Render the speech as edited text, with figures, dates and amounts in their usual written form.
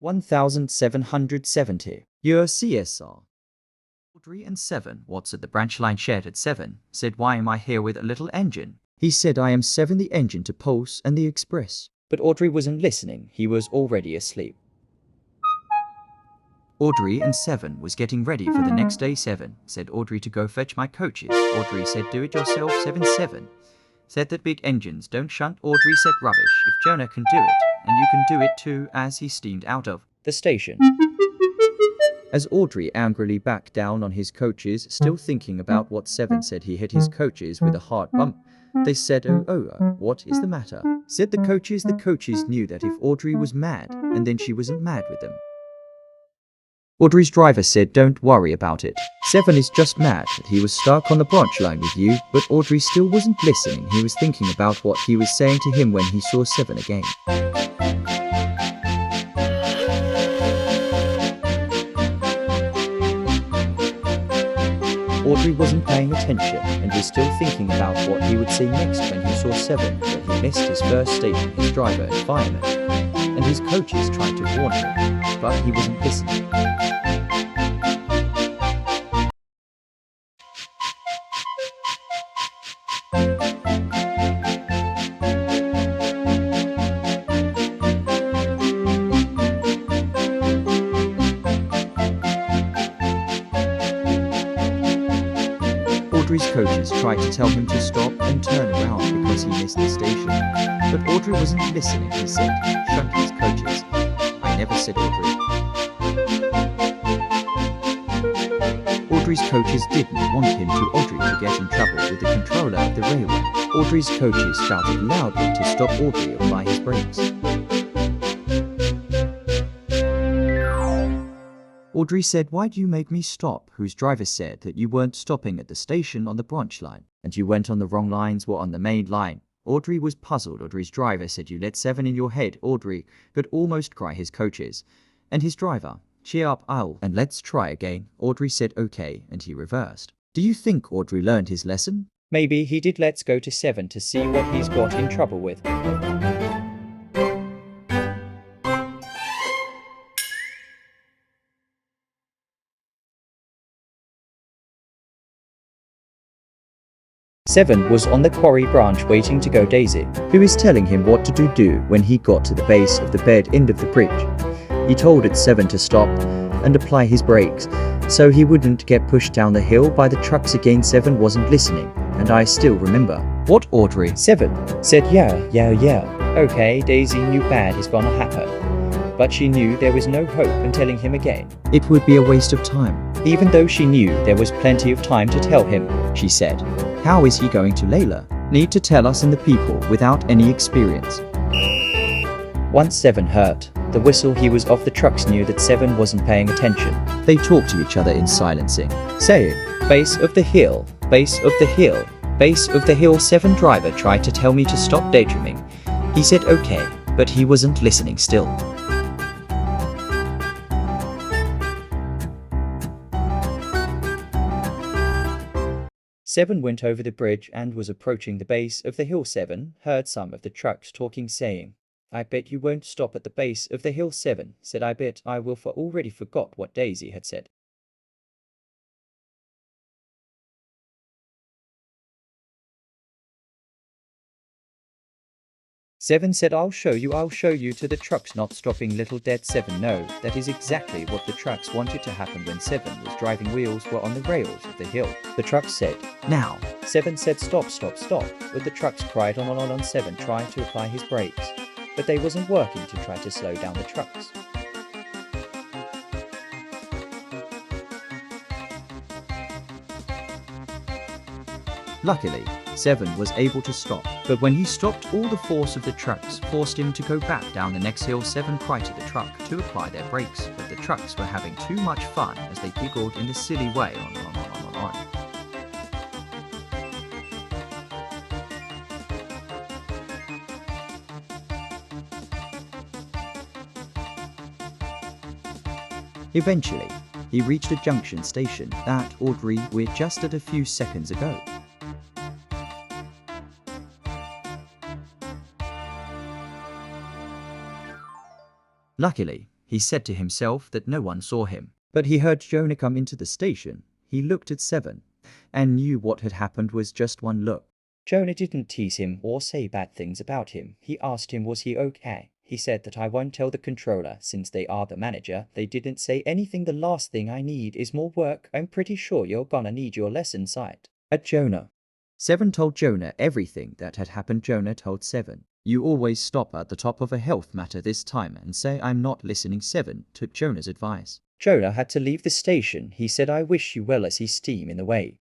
1770. Your CSR. Audrey and Seven, what's at the branch line shed at 7, said, "Why am I here with a little engine?" He said, "I am 7 the engine to Pulse and the Express." But Audrey wasn't listening, he was already asleep. Audrey and Seven was getting ready for the next day. 7 said, "Audrey, to go fetch my coaches." Audrey said, "Do it yourself." 7 said that big engines don't shunt. Audrey said, "Rubbish, if Jonah can do it, and you can do it too," as he steamed out of the station. As Audrey angrily backed down on his coaches, still thinking about what 7 said, he hit his coaches with a hard bump. They said, "Oh, what is the matter?" said the coaches. The coaches knew that if Audrey was mad, and then she wasn't mad with them. Audrey's driver said, "Don't worry about it. 7 is just mad that he was stuck on the branch line with you." But Audrey still wasn't listening. He was thinking about what he was saying to him when he saw 7 again. Audrey wasn't paying attention and was still thinking about what he would say next when he saw 7, that he missed his first station, his driver and fireman, and his coaches tried to warn him, but he wasn't listening. Audrey's coaches tried to tell him to stop and turn around because he missed the station. But Audrey wasn't listening. He said, "Shut his coaches." "I never said Audrey." Audrey's coaches didn't want him to Audrey to get in trouble with the controller of the railway. Audrey's coaches shouted loudly to stop Audrey apply his brakes. Audrey said, "Why do you make me stop?" Whose driver said that you weren't stopping at the station on the branch line, and you went on the wrong lines, were on the main line. Audrey was puzzled. Audrey's driver said, "You let 7 in your head." Audrey could almost cry. His coaches and his driver, "Cheer up, and let's try again." Audrey said, "Okay," and he reversed. Do you think Audrey learned his lesson? Maybe he did. Let's go to 7 to see what he's got in trouble with. Seven was on the quarry branch waiting to go. Daisy, who is telling him what to do when he got to the base of the bed end of the bridge. He told it 7 to stop and apply his brakes so he wouldn't get pushed down the hill by the trucks again. 7 wasn't listening, and I still remember. What, Audrey? 7 said, Yeah. Okay, Daisy knew bad is gonna happen. But she knew there was no hope in telling him again. It would be a waste of time. Even though she knew there was plenty of time to tell him, she said. How is he going to Layla? Need to tell us and the people without any experience. Once 7 heard the whistle, he was off. The trucks knew that 7 wasn't paying attention. They talked to each other in silencing, saying, "Base of the hill, base of the hill, base of the hill." 7 driver tried to tell me to stop daydreaming. He said okay, but he wasn't listening still. Seven went over the bridge and was approaching the base of the hill. 7 heard some of the trucks talking, saying, "I bet you won't stop at the base of the hill." 7 said, "I bet I will," for already forgot what Daisy had said. Seven said, I'll show you to the trucks not stopping." Little did 7 know that is exactly what the trucks wanted to happen when 7 was driving. Wheels were on the rails of the hill. The trucks said, "Now." 7 said, Stop. But the trucks cried on. 7 tried to apply his brakes, but they wasn't working to try to slow down the trucks. Luckily, 7 was able to stop, but when he stopped, all the force of the trucks forced him to go back down the next hill. 7 cried to the truck to apply their brakes, but the trucks were having too much fun as they giggled in a silly way on. Eventually, he reached a junction station that Audrey were just at a few seconds ago. Luckily, He said to himself that no one saw him. But he heard Jonah come into the station. He looked at Seven and knew what had happened was just one look. Jonah didn't tease him or say bad things about him. He asked him was he okay. He said that I won't tell the controller since they are the manager. They didn't say anything. The last thing I need is more work. I'm pretty sure you're gonna need your lesson site. At Jonah. Seven told Jonah everything that had happened. Jonah told Seven, you always stop at the top of a health matter this time and say I'm not listening. Seven took Jonah's advice. Jonah had to leave the station. He said I wish you well as he steamed in the way.